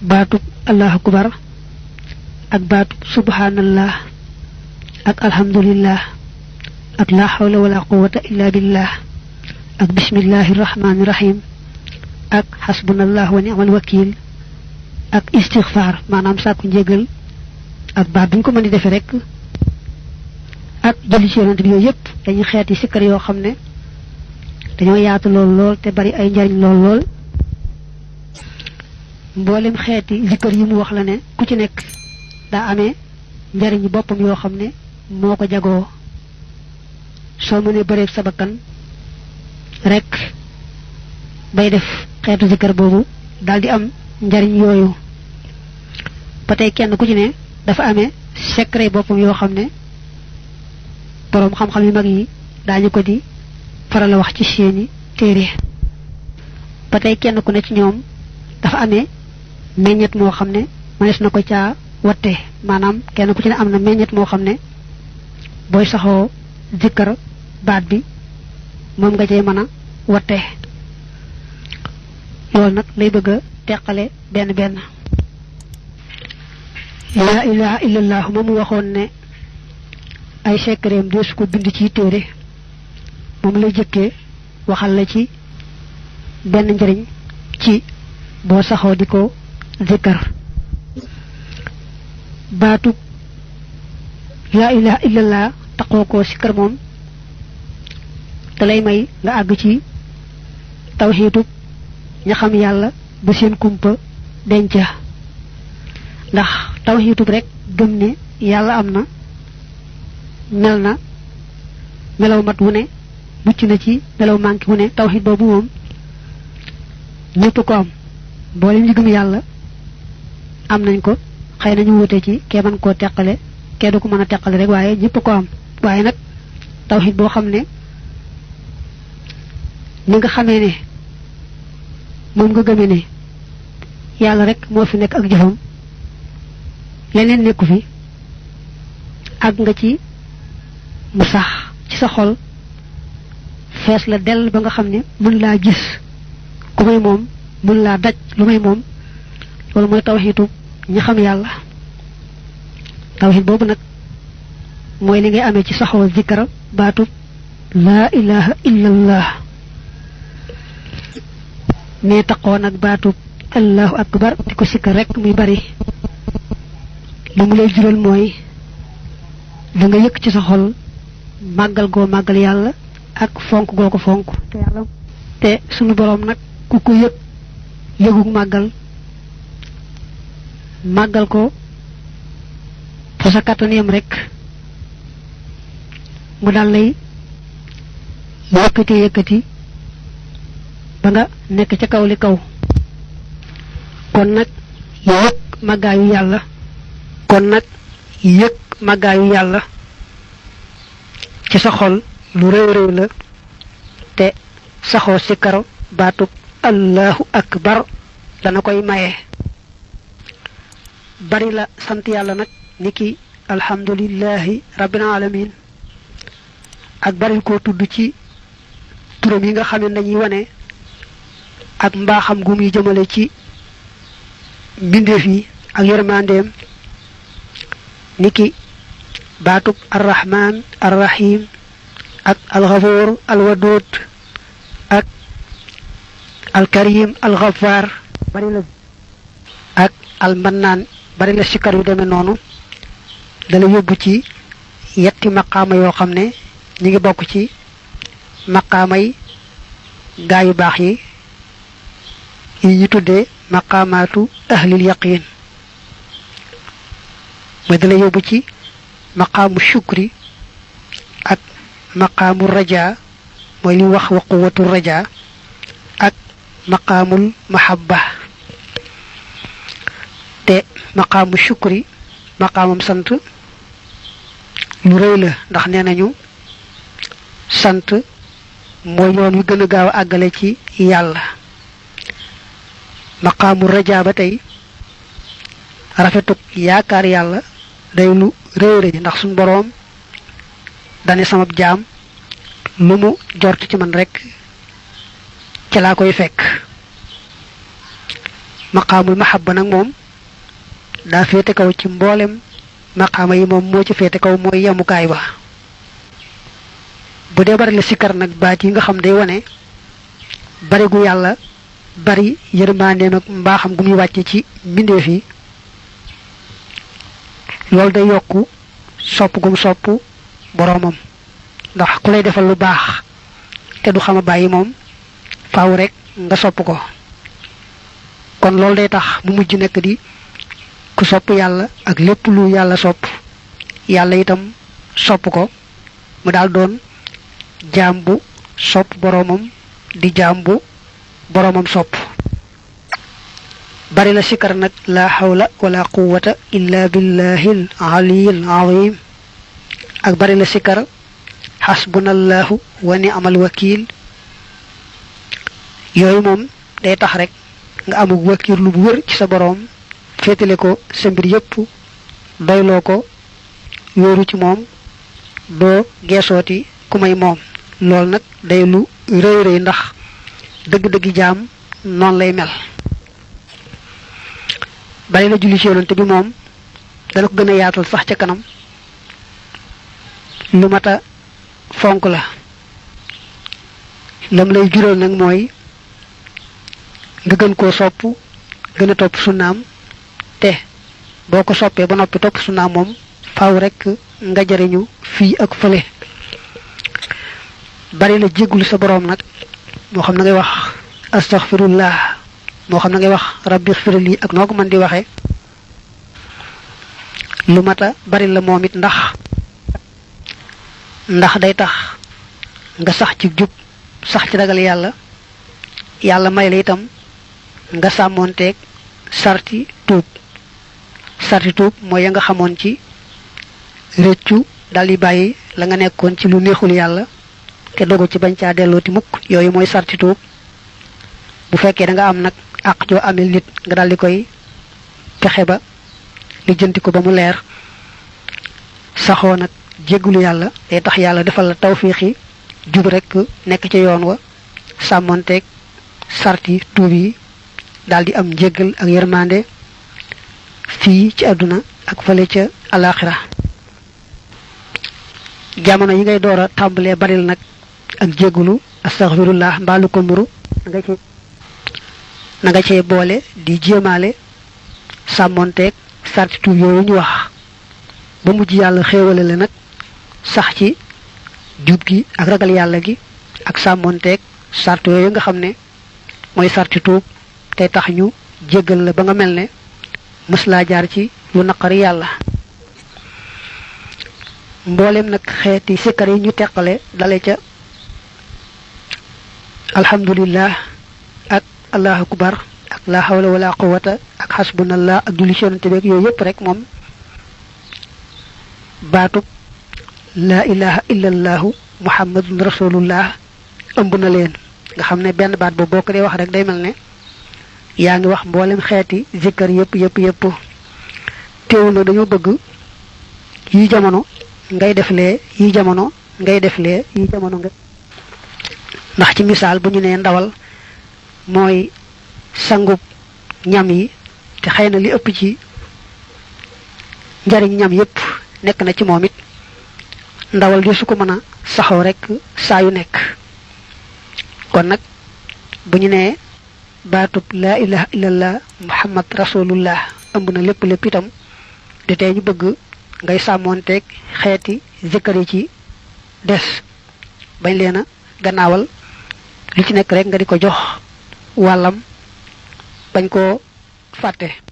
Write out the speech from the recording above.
baatub allahu akbar ak baatub subhanallah ak alhamdulillah ak la hawla wala quwwata illa billah ak bismillahir rahmanir rahim ak hasbunallahu wa ni'mal wakil ak istighfar manam sakku njégal ak baat buñ ko mën di defé rek ak julli ci yonent bi yoy yépp dañuy xéeti sikkar yo xamné dañoo yaatu lool te bari ay njariñ lool mbolem xéeti zikkar yi mu wax la né ku ci nek da amé njariñ bopam yo xamné moko jago so mëne bari sa bakkan rek bay def xéetu zikkar bobu daldi am njariñ yoyu patay kenn ku ci né dafa amé secret bopam yo xamné borom xam xam yu mag yi dañu ko di faral wax ci seeni téré patay kenn ku ne ci ñoom dafa amé meññet mo xamné mënes na ko ca watte manam kenn ku ci ne am na meññet mo xamné boy saxo zikkar baat bi mom nga cey mëna watte lool nak lay bëgg tekkale ben la ilaha illallah mom waxon ne ay secretam des ko bind ci téré mom lay jëkke waxal la ci ben njariñ ci bo saxo diko zikkar baatu la ilaha illallah taqoko sikkar mom dalay may nga ag ci tawhidu ña xam yalla bu seen kumpa denca ndax tawhidu rek gëm ne yalla amna melna melaw mat wu ne mucc na ci melaw manki wu ne tawhid bobu mom ñepp ko am boole ñu gëm yalla am nañ ko xeyna ñu wuté ci ké man ko tékkalé ké du ko mëna tékkalé rek waye ñepp ko am waye nak tawhid bo xamné ni nga xamé né mom nga gëmé né yalla rek mo fi nek ak jëfam leneen nekku fi ak nga ci mu sax ci sa xol fess la del ba nga xamné mën la gis ku may mom mën la daj lu may mom lolu moy tawhidu ñi xam yalla tawhid bobu nak moy li ngay amé ci saxo zikra baatu la ilaha illallah ne taqo nak baatu allahu akbar diko sikka rek muy bari lu mu lay jural moy da nga yëk ci sa xol magal go magal yalla ak fonk go ko fonk te yalla te sunu borom nak ku ko yëk yëguk magal ko fa sa kataniyam rek mu dal lay yëkëti ba nga nek ci kaw li kaw kon nak yëk magayu yalla ci sa xol lu rew la te saxo ci karo baatu allahu akbar dana koy maye bari la sant yalla nak niki alhamdulillahi rabbil alamin ak bari ko tuddu ci turam yi nga xamne dañuy wone ak mbaxam gu muy jëmele ci bindef yi ak yermandem niki baatub arrahman arrahim ak alghafur alwadud ak alkarim alghaffar bari la ak almannan bari la sikar yu demé nonu dala yobbu ci yetti maqama yo xamne ñi ngi bokku ci maqamay gaay yu bax yi ñu tuddé maqamatu ahlil yaqin moy dala yobbu ci maqamu shukri ak maqamu raja moy li wax wa quwwatu raja ak maqamul mahabba te maqamu shukri maqamum sant lu reey la ndax nenañu sant moy yoon wi gëna gaaw agalé ci yalla maqamu raja ba tay rafetuk yaakar yalla day lu reey ndax sun borom dané sama jaam lu mu jort ci man rek ci la koy fekk maqamul mahabba nak mom da fété kaw ci mbolem maqama yi mom mo ci fété kaw moy yamukaay ba bu dé bari la sikar nak baat yi nga xam day wone bari gu yalla bari yermane nak mbaxam gu muy wacc ci mbindeef yi lol day yokku sopp gum sopp boromam ndax ku lay defal lu bax té du xama bayyi mom faaw rek nga sopp ko kon lol day tax mu mujj nek di ku sopp yalla ak lepp lu yalla sopp yalla itam sopp ko mu dal doon jambu sopp boromam di jambu boromam sopp bari la sikar nak la hawla wala quwwata illa billahil aliyyil azim ak bari la sikar hasbunallahu wa ni'mal wakil yoy mom day tax rek nga amu wakir lu bu wër ci sa borom fétélé ko sa mbir yépp doylo ko yoru ci mom do gessoti kumay mom lol nak day lu reey reey ndax deug deug jaam non lay mel bari la julli ci yonent bi mom dana ko gëna yaatal sax ca kanam lu mata fonk la lam lay jural nak moy nga gën ko sopp gëna top sunnaam te boko soppé ba nopi top sunnaam mom faaw rek nga jariñu fi ak fele bari la jéggul sa borom nak mo xam na ngay wax astaghfirullah mo xam na ngay wax rabbi ighfirli ak noko man di waxe lu mata bari la momit ndax day tax nga sax ci jub sax ci ragal yalla may la itam nga samonté sarti tuub moy nga xamone ci reccu dali bayyi la nga nekkon ci lu neexul yalla té dogu ci bañ ca deloti mukk yoy moy sarti tuub bu fekkee da nga am nak ak jo amel nit nga dal di koy fexé ba li jënti ko ba mu leer saxo nak jéggulu yalla day tax yalla defal la tawfiqi jub rek nek ci yoon wa samonté sarti tuubi daldi am jéggal ak yermandé fi ci aduna ak fele ci alakhirah jamono yi ngay doora tambalé baril nak ak jéggulu astaghfirullah mbalu ko muru nga ci bolé di jémalé samonté sarti tuubi yoyu ñu wax ba mujj yalla xéewalé la nak sax ci jub gi ak ragal yalla gi ak samonté sartu yoyu nga xamné moy sarti tuub tay tax ñu jéggal la ba nga melne musla jaar ci lu naqari yalla mbolem nak xéeti sikar yi ñu tekkale dalé ca alhamdulillah ak allahu akbar ak la hawla wala quwwata ak hasbunallah ak julli ci yonent bek yoy yep rek mom baatu la ilaha illallah muhammadun rasulullah ëmb na leen nga xamne benn baat bo bokk di wax rek day melne yaangi wax mbolem xéeti zikr yépp teewu na dañu bëgg yi jamono ngay deflé yi jamono ngay deflé yi jamono nga ndax ci misal bu ñu né ndawal moy sangup ñam yi te xeyna li ëpp ci njariñ ñam yépp nek na ci momit ndawal di su ko mëna saxaw rek saa yu nek kon nak buñu né batub la ilaha illallah muhammad rasulullah ëmb na lepp lepp itam di tay ñu bëgg ngay samonté xéeti zikr yi ci dess bañ leena gannaawal li ci nek rek nga diko jox walam bañ ko faté